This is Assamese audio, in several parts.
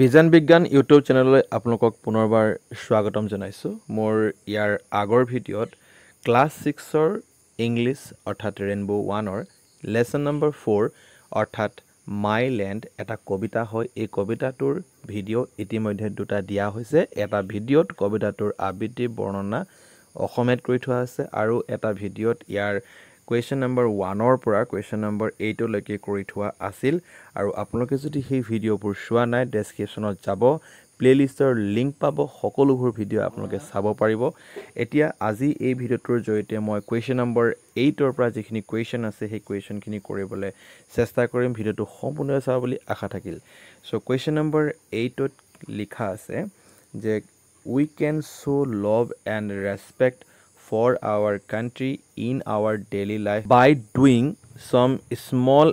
বিজান বিজ্ঞান ইউটিউব চেনেললৈ আপোনালোকক পুনৰবাৰ স্বাগতম জনাইছোঁ। মোৰ ইয়াৰ আগৰ ভিডিঅ'ত ক্লাছ 6ৰ ইংলিছ অৰ্থাৎ ৰেইনবো 1ৰ লেসন নম্বৰ 4 অৰ্থাৎ মাই লেণ্ড এটা কবিতা হয়। এই কবিতাটোৰ ভিডিঅ' ইতিমধ্যে দুটা দিয়া হৈছে। এটা ভিডিঅ'ত কবিতাটোৰ আবৃত্তি বৰ্ণনা অসমীয়াত কৰি থোৱা আছে আৰু এটা ভিডিঅ'ত ইয়াৰ কুৱেশ্যন নম্বৰ 1ৰ পৰা কুৱেশ্যন নম্বৰ 8লৈকে কৰি থোৱা আছিল। আৰু আপোনালোকে যদি সেই ভিডিঅ'বোৰ চোৱা নাই, ডেছক্ৰিপশ্যনত যাব, প্লেলিষ্টৰ লিংক পাব, সকলোবোৰ ভিডিঅ' আপোনালোকে চাব পাৰিব। এতিয়া আজি এই ভিডিঅ'টোৰ জৰিয়তে মই কুৱেশ্যন নম্বৰ 8ৰ পৰা যিখিনি কুৱেশ্যন আছে সেই কুৱেশ্যনখিনি কৰিবলৈ চেষ্টা কৰিম। ভিডিঅ'টো সম্পূৰ্ণভাৱে চাব বুলি আশা থাকিল। চ' কুৱেশ্যন নম্বৰ 8ত লিখা আছে যে we can show' love and respect for our country in our daily life by doing some small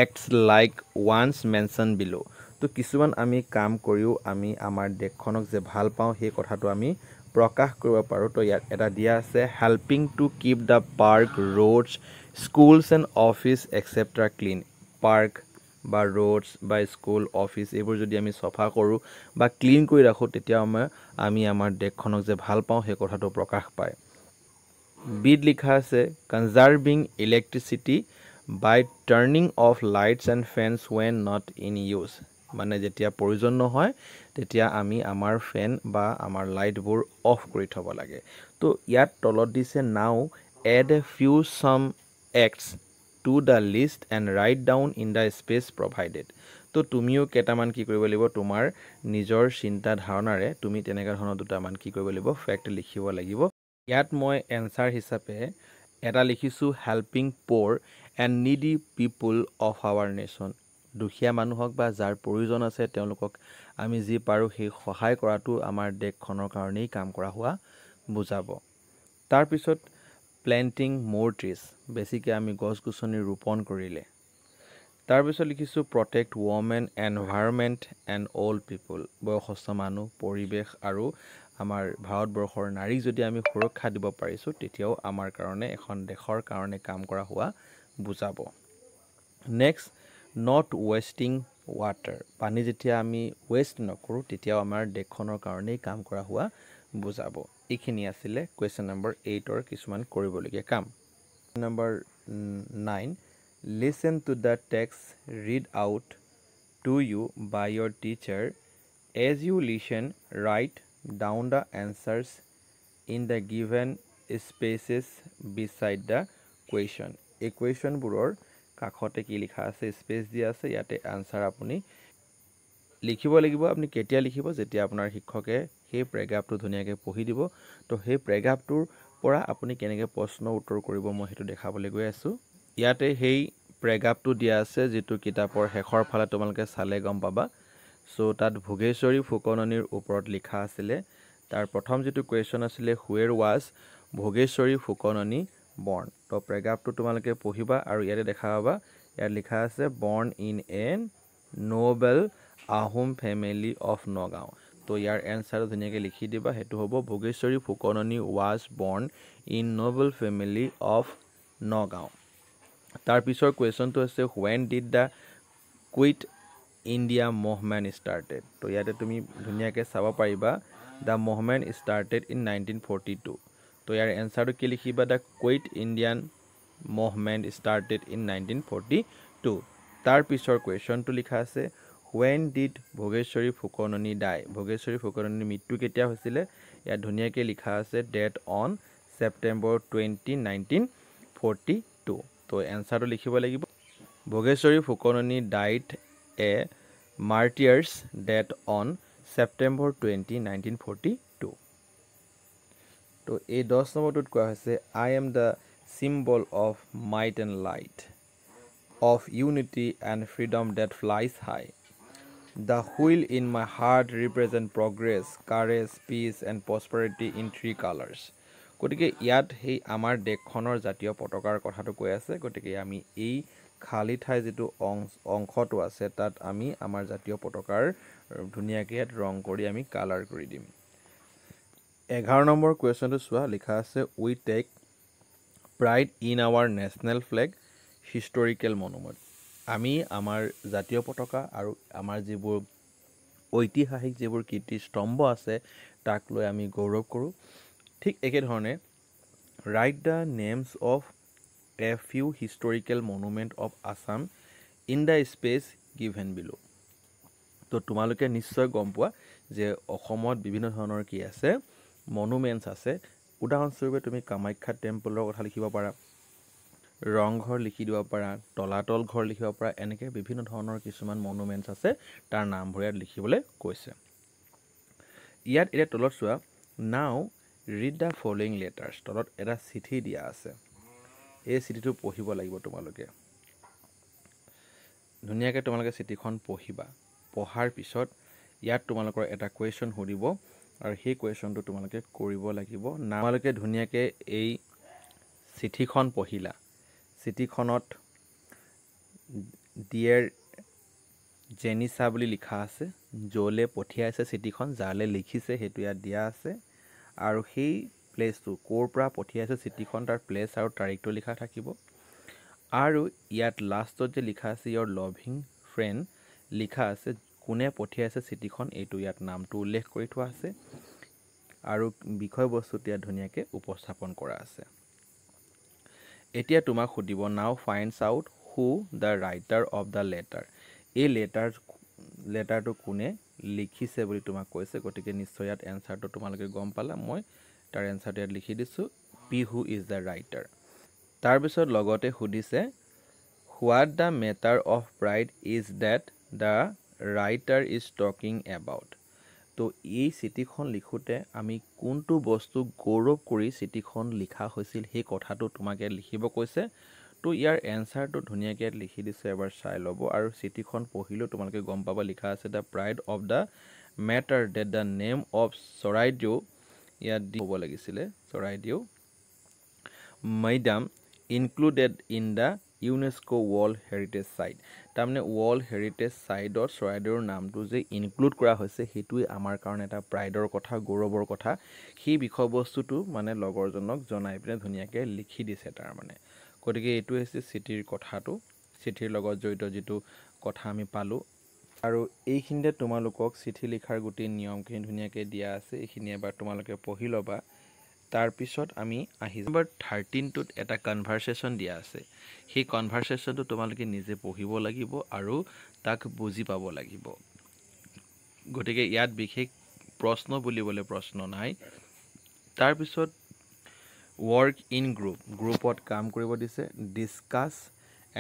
acts like ones mentioned below. তো কিছুমান আমি কাম কৰিও আমি আমাৰ দেশখনক যে ভাল পাওঁ সেই কথাটো আমি প্ৰকাশ কৰিব পাৰোঁ। তো ইয়াত এটা দিয়া আছে helping to keep the park, roads, schools and office et cetera clean. Park বা ৰোডছ বা স্কুল অফিচ এইবোৰ যদি আমি চফা কৰোঁ বা ক্লিন কৰি ৰাখোঁ তেতিয়া আমি আমাৰ দেশখনক যে ভাল পাওঁ সেই কথাটো প্ৰকাশ পায়। বিত লিখা আছে conserving electricity by turning off lights and fans when not in use. মানে যেতিয়া প্ৰয়োজন নহয় তেতিয়া আমি আমাৰ ফেন বা আমাৰ লাইটবোৰ অফ কৰি থ'ব লাগে। তো ইয়াত তলত দিছে নাও এড এ ফিউ চাম acts to the least and right down in the space provided. তো তুমিও কেইটামান কি কৰিব লাগিব, তোমাৰ নিজৰ চিন্তা ধাৰণাৰে তুমি তেনেকুৱা ধৰণৰ দুটামান কি কৰিব লাগিব, ফেক্ট লিখিব লাগিব। ইয়াত মই এনচাৰ হিচাপে এটা লিখিছোঁ helping poor and needy people of our nation. দুখীয়া মানুহক বা যাৰ প্ৰয়োজন আছে তেওঁলোকক আমি যি পাৰোঁ সেই সহায় কৰাটো আমাৰ দেশখনৰ কাৰণেই কাম কৰা হোৱা বুজাব। তাৰপিছত প্লেণ্টিং মোৰ ট্ৰিজ, বেছিকৈ আমি গছ গছনি ৰোপণ কৰিলে। তাৰপিছত লিখিছোঁ protect women environment and old people, বয়সস্থ মানুহ, পৰিৱেশ আৰু আমাৰ ভাৰতবৰ্ষৰ নাৰীক যদি আমি সুৰক্ষা দিব পাৰিছোঁ তেতিয়াও আমাৰ কাৰণে এখন দেশৰ কাৰণে কাম কৰা হোৱা বুজাব। নেক্সট নট ৱেষ্টিং ৱাটাৰ, পানী যেতিয়া আমি ৱেষ্ট নকৰোঁ তেতিয়াও আমাৰ দেশখনৰ কাৰণেই কাম কৰা হোৱা বুজাব। এইখিনি আছিলে কুৱেশ্যন নম্বৰ 8ৰ কিছুমান কৰিবলগীয়া কাম। Number 9 listen to the text read out to you by your teacher as you listen write down the answers in the given spaces beside the question. এই কুৱেশ্যনবোৰৰ কাষতে কি লিখা আছে, স্পেচ দিয়া আছে, ইয়াতে আনচাৰ আপুনি লিখিব লাগিব। আপুনি কেতিয়া লিখিব, যেতিয়া আপোনাৰ শিক্ষকে সেই পেৰেগ্ৰাফটো ধুনীয়াকৈ পঢ়ি দিব। তো সেই পেৰেগ্ৰাফটোৰ পৰা আপুনি কেনেকৈ প্ৰশ্ন উত্তৰ কৰিব মই সেইটো দেখাবলৈ গৈ আছোঁ। ইয়াতে সেই পেৰেগ্ৰাফটো দিয়া আছে যিটো কিতাপৰ শেষৰ ফালে তোমালোকে চালে গম পাবা। চ' তাত ভোগেশ্বৰী ফুকননিৰ ওপৰত লিখা আছিলে। তাৰ প্ৰথম যিটো কুৱেশ্যন আছিলে হুৱেৰ ৱাজ ভোগেশ্বৰী ফুকননি বৰ্ণ। তো পেৰেগ্ৰাফটো তোমালোকে পঢ়িবা আৰু ইয়াতে দেখা পাবা ইয়াত লিখা আছে born in a noble Ahom family of Nagaon. তো ইয়াৰ এনচাৰটো ধুনীয়াকৈ লিখি দিবা, সেইটো হ'ব Bhogeswari Phukanani was born in noble family of Nagaon. তাৰপিছৰ কুৱেশ্যনটো আছে when did the Quit India movement started. তো ইয়াতে তুমি ধুনীয়াকৈ চাব পাৰিবা দ্য মুভমেণ্ট ষ্টাৰ্টেড ইন 1942। তো ইয়াৰ এনচাৰটো কি লিখিবা, the quit Indian movement started in 1942। তাৰপিছৰ কুৱেশ্যনটো লিখা আছে when did Bhogeswari Phukanani die. Bhogeswari ফুকননিৰ মৃত্যু কেতিয়া হৈছিলে, ইয়াত ধুনীয়াকৈ লিখা আছে ডেট অন ছেপ্টেম্বৰ 20, 1942। তো এনচাৰটো লিখিব লাগিব Bhogeswari Phukanani died a martyr's death on September 20, 1942। তো এই 10 নম্বৰটোত কোৱা হৈছে I am the symbol of might and light of unity and freedom that flies high. The wheel in my heart represent progress, courage, peace and prosperity in 3 colours. গতিকে ইয়াত সেই আমাৰ দেশখনৰ জাতীয় পতাকাৰ কথাটো কৈ আছে। গতিকে আমি এই খালী ঠাই যিটো অংশটো আছে তাত আমি আমাৰ জাতীয় পতাকাৰ ধুনীয়াকৈ ইয়াত ৰং কৰি আমি কালাৰ কৰি দিম। 11 নম্বৰ কুৱেশ্যনটো চোৱা, লিখা আছে we take pride in our national flag historical monument. আমি আমাৰ জাতীয় পতাকা আৰু আমাৰ যিবোৰ ঐতিহাসিক যিবোৰ কীৰ্তিস্তম্ভ আছে তাক লৈ আমি গৌৰৱ কৰোঁ। ঠিক একেধৰণে right the names of a few historical monument of Assam in the space given বিলো। তো তোমালোকে নিশ্চয় গম পোৱা যে অসমত বিভিন্ন ধৰণৰ কি আছে মনুমেণ্টছ আছে। উদাহৰণস্বৰূপে তুমি কামাখ্যা টেম্পলৰ কথা লিখিব পাৰা, ৰংঘৰ লিখি দিব পাৰা, তলাতল ঘৰ লিখিব পাৰা। এনেকৈ বিভিন্ন ধৰণৰ কিছুমান মনুমেণ্টছ আছে, তাৰ নামবোৰ ইয়াত লিখিবলৈ কৈছে। ইয়াত এতিয়া তলত চোৱা, নাও ৰিড দ্য ফলোয়িং লেটাৰ্ছ। তলত এটা চিঠি দিয়া আছে, এই চিঠিটো পঢ়িব লাগিব তোমালোকে। ধুনীয়াকৈ তোমালোকে চিঠিখন পঢ়িবা। পঢ়াৰ পিছত ইয়াত তোমালোকৰ এটা কুৱেশ্যন সুধিব আৰু সেই কুৱেশ্যনটো তোমালোকে কৰিব লাগিব। তোমালোকে ধুনীয়াকৈ এই চিঠিখন পঢ়িলা। চিঠিখনত ডিয়েৰ জেনিছা বুলি লিখা আছে। য'লে পঠিয়াইছে চিঠিখন, যালে লিখিছে সেইটো ইয়াত দিয়া আছে। আৰু সেই প্লেচটো ক'ৰ পৰা পঠিয়াইছে চিঠিখন, তাৰ প্লেচ আৰু তাৰিখটো লিখা থাকিব। আৰু ইয়াত লাষ্টত যে লিখা আছে ইয়ৰ লভিং ফ্ৰেণ্ড লিখা আছে, কোনে পঠিয়াইছে চিঠিখন এইটো ইয়াত নামটো উল্লেখ কৰি থোৱা আছে। আৰু বিষয়বস্তুটো ইয়াত ধুনীয়াকৈ উপস্থাপন কৰা আছে। এতিয়া তোমাক সুধিব, now finds out who the writer of the letter. এই লেটাৰটো কোনে লিখিছে বুলি তোমাক কৈছে। গতিকে নিশ্চয় ইয়াত এনচাৰটো তোমালোকে গম পালা। মই তাৰ এনচাৰটো ইয়াত লিখি দিছোঁ, পি হু ইজ দ্য ৰাইটাৰ। তাৰপিছত লগতে সুধিছে, what the matter of pride is that the writer is talking about. তো এই চিঠিখন লিখোঁতে আমি কোনটো বস্তু গৌৰৱ কৰি চিঠিখন লিখা হৈছিল সেই কথাটো তোমাক ইয়াত লিখিব কৈছে। তো ইয়াৰ এনচাৰটো ধুনীয়াকৈ ইয়াত লিখি দিছোঁ, এবাৰ চাই ল'ব। আৰু চিঠিখন পঢ়িলেও তোমালোকে গম পাব, লিখা আছে the pride of the matter that the name of Charaideo, ইয়াত দি হ'ব লাগিছিলে Charaideo Moidam included in the UNESCO world heritage site. তাৰমানে ৱৰ্ল্ড হেৰিটেজ চাইটত চৰাইদেউৰ নামটো যে ইনক্লুড কৰা হৈছে সেইটোৱে আমাৰ কাৰণে এটা প্ৰাইডৰ কথা, গৌৰৱৰ কথা। সেই বিষয়বস্তুটো মানে লগৰজনক জনাই পিনে ধুনীয়াকৈ লিখি দিছে তাৰমানে। গতিকে এইটো হৈছে চিঠিৰ কথাটো, চিঠিৰ লগত জড়িত যিটো কথা আমি পালোঁ। আৰু এইখিনিতে তোমালোকক চিঠি লিখাৰ গোটেই নিয়মখিনি ধুনীয়াকৈ দিয়া আছে, এইখিনি এবাৰ তোমালোকে পঢ়ি ল'বা। তাৰপিছত আমি আহি নম্বৰ 13টোত এটা কনভাৰচেশ্যন দিয়া আছে। সেই কনভাৰচেশ্যনটো তোমালোকে নিজে পঢ়িব লাগিব আৰু তাক বুজি পাব লাগিব। গতিকে ইয়াত বিশেষ প্ৰশ্ন বুলিবলৈ প্ৰশ্ন নাই। তাৰপিছত ৱৰ্ক ইন গ্ৰুপ, গ্ৰুপত কাম কৰিব দিছে। Discuss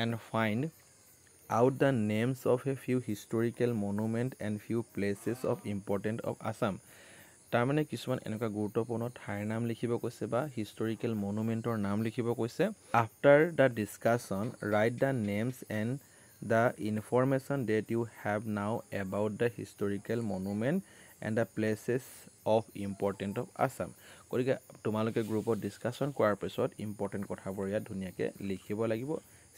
and find out the names of a few historical monument and few places of important of Assam. তাৰমানে কিছুমান এনেকুৱা গুৰুত্বপূৰ্ণ ঠাইৰ নাম লিখিব কৈছে বা হিষ্টৰিকেল মনুমেণ্টৰ নাম লিখিব কৈছে। After the discussion write the names and the information that you have now about the historical monument and the places of important of Assam. গতিকে তোমালোকে গ্ৰুপত ডিছকাশ্যন কৰাৰ পিছত ইম্পৰ্টেণ্ট কথাবোৰ ইয়াত ধুনীয়াকৈ লিখিব লাগিব।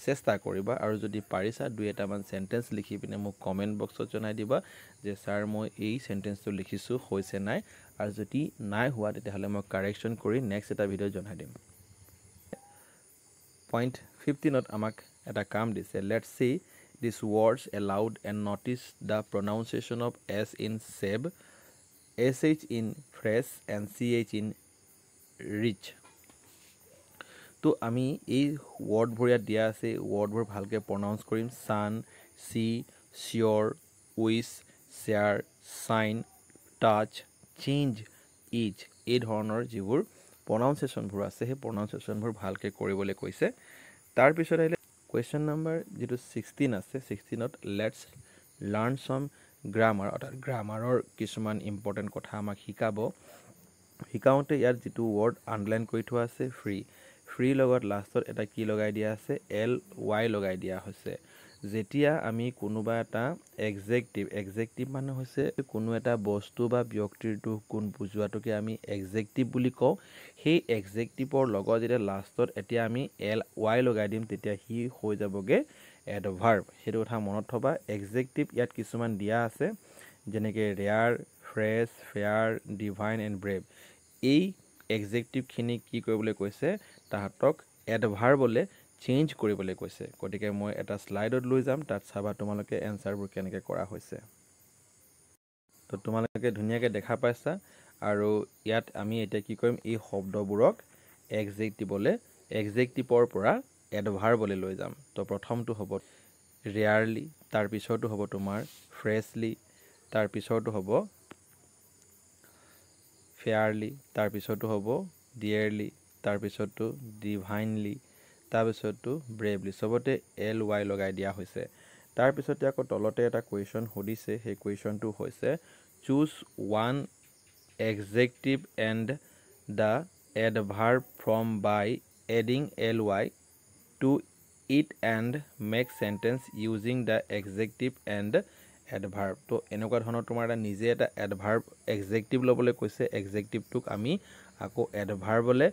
চেষ্টা কৰিবা আৰু যদি পাৰিছা 2-এটামান চেণ্টেঞ্চ লিখি পিনে মোক কমেণ্ট বক্সত জনাই দিবা যে ছাৰ মই এই চেণ্টেঞ্চটো লিখিছোঁ, হৈছে নাই। আৰু যদি নাই হোৱা তেতিয়াহ'লে মই কাৰেকশ্যন কৰি নেক্সট এটা ভিডিঅ' জনাই দিম। পইণ্ট 15ত আমাক এটা কাম দিছে, let's see this words aloud and notice the pronunciation of S in save, SH in fresh and CH in rich. তো আমি এই ৱৰ্ডবোৰ ইয়াত দিয়া আছে, ৱৰ্ডবোৰ ভালকৈ প্ৰনাউন্স কৰিম। Sun, sea, sure, which, share, shine, touch, change, each, এই ধৰণৰ যিবোৰ প্ৰনাউন্সিয়েশ্যনবোৰ আছে সেই প্ৰনাউন্সিয়েশ্যনবোৰ ভালকৈ কৰিবলৈ কৈছে। তাৰপিছত আহিলে কুৱেশ্যন নম্বৰ যিটো 16 আছে, 16ত লেটছ লাৰ্ণ ছাম গ্ৰামাৰ, অৰ্থাৎ গ্ৰামাৰৰ কিছুমান ইম্পৰ্টেণ্ট কথা আমাক শিকাওঁতে ইয়াত যিটো ৱৰ্ড আণ্ডাৰলাইন কৰি থোৱা আছে ফ্ৰী লগত লাষ্টত এটা কি লগাই দিয়া আছে, LY লগাই দিয়া হৈছে। যেতিয়া আমি কোনোবা এটা এক্সেক্টিভ মানে হৈছে কোনো এটা বস্তু বা ব্যক্তিৰ দুখ গুণ বুজোৱাটোকে আমি এক্সেক্টিভ বুলি কওঁ। সেই এক্সেক্টিভৰ লগত যেতিয়া লাষ্টত এতিয়া আমি LY লগাই দিম তেতিয়া সি হৈ যাবগৈ এডভাৰ্ব। সেইটো কথা মনত থ'বা। এক্সেক্টিভ ইয়াত কিছুমান দিয়া আছে, যেনেকৈ rare, fresh, fair, divine and brave. এই এক্সেক্টিভখিনি কি কৰিবলৈ কৈছে, তাহাঁতক এডভাৰ্বলৈ চেঞ্জ কৰিবলৈ কৈছে। গতিকে মই এটা শ্লাইডত লৈ যাম, তাত চাবা তোমালোকে এনচাৰবোৰ কেনেকৈ কৰা হৈছে। তো তোমালোকে ধুনীয়াকৈ দেখা পাইছা আৰু ইয়াত আমি এতিয়া কি কৰিম এই শব্দবোৰক এডজেক্টিভৰ পৰা এডভাৰ্বলৈ লৈ যাম তো প্ৰথমটো হ'ব ৰেয়াৰলি তাৰ পিছৰটো হ'ব তোমাৰ ফ্ৰেছলি তাৰ পিছৰটো হ'ব ফেয়াৰলি তাৰ পিছৰটো হ'ব ডিয়াৰলি তাৰ পিছৰটো ডিভাইনলি তাৰ পিছৰটো ব্ৰেভলি চবতে LY লগাই দিয়া হৈছে তাৰ পিছতে আকৌ তলতে এটা কুৱেশ্যন সুধিছে সেই কুৱেশ্যনটো হৈছে choose one adjective and the adverb from by adding LY to it and make sentence using the adjective and adverb তো এনেকুৱা ধৰণৰ তোমাৰ এটা নিজে এটা এডভাৰ্ব এডজেক্টিভ ল'বলৈ কৈছে এডজেক্টিভটোক আমি আকৌ এডভাৰ্বলৈ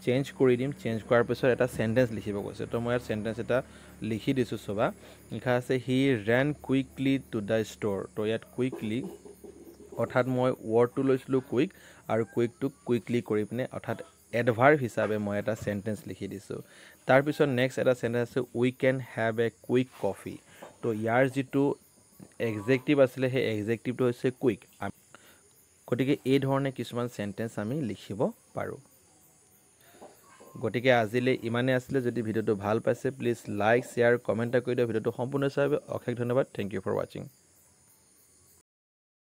চেঞ্জ কৰি দিম চেঞ্জ কৰাৰ পিছত এটা চেণ্টেন্স লিখিব কৈছে তো মই ইয়াত চেণ্টেন্স এটা লিখি দিছোঁ চবা লিখা আছে হি ৰেন কুইকলি টু দ্য ষ্ট'ৰ তো ইয়াত কুইকলি অৰ্থাৎ মই ৱৰ্ডটো লৈছিলোঁ কুইক আৰু কুইকটোক কুইকলি কৰি পিনে অৰ্থাৎ এডভাৰ্ব হিচাপে মই এটা চেণ্টেন্স লিখি দিছোঁ তাৰপিছত নেক্সট এটা চেণ্টেন্স আছে we can have a quick coffee তো ইয়াৰ যিটো এডজেক্টিভ আছিলে সেই এডজেক্টিভটো হৈছে কুইক গতিকে এই ধৰণে কিছুমান চেণ্টেন্স আমি লিখিব পাৰোঁ গতিকে আজিলৈ ইমানে আছিলে যদি ভিডিঅ'টো ভাল পাইছে প্লিজ লাইক শ্বেয়াৰ কমেণ্ট কৰি দিয়ক ভিডিঅ'টো সম্পূৰ্ণ চাই অশেষ ধন্যবাদ থেংক ইউ ফৰ ৱাচিং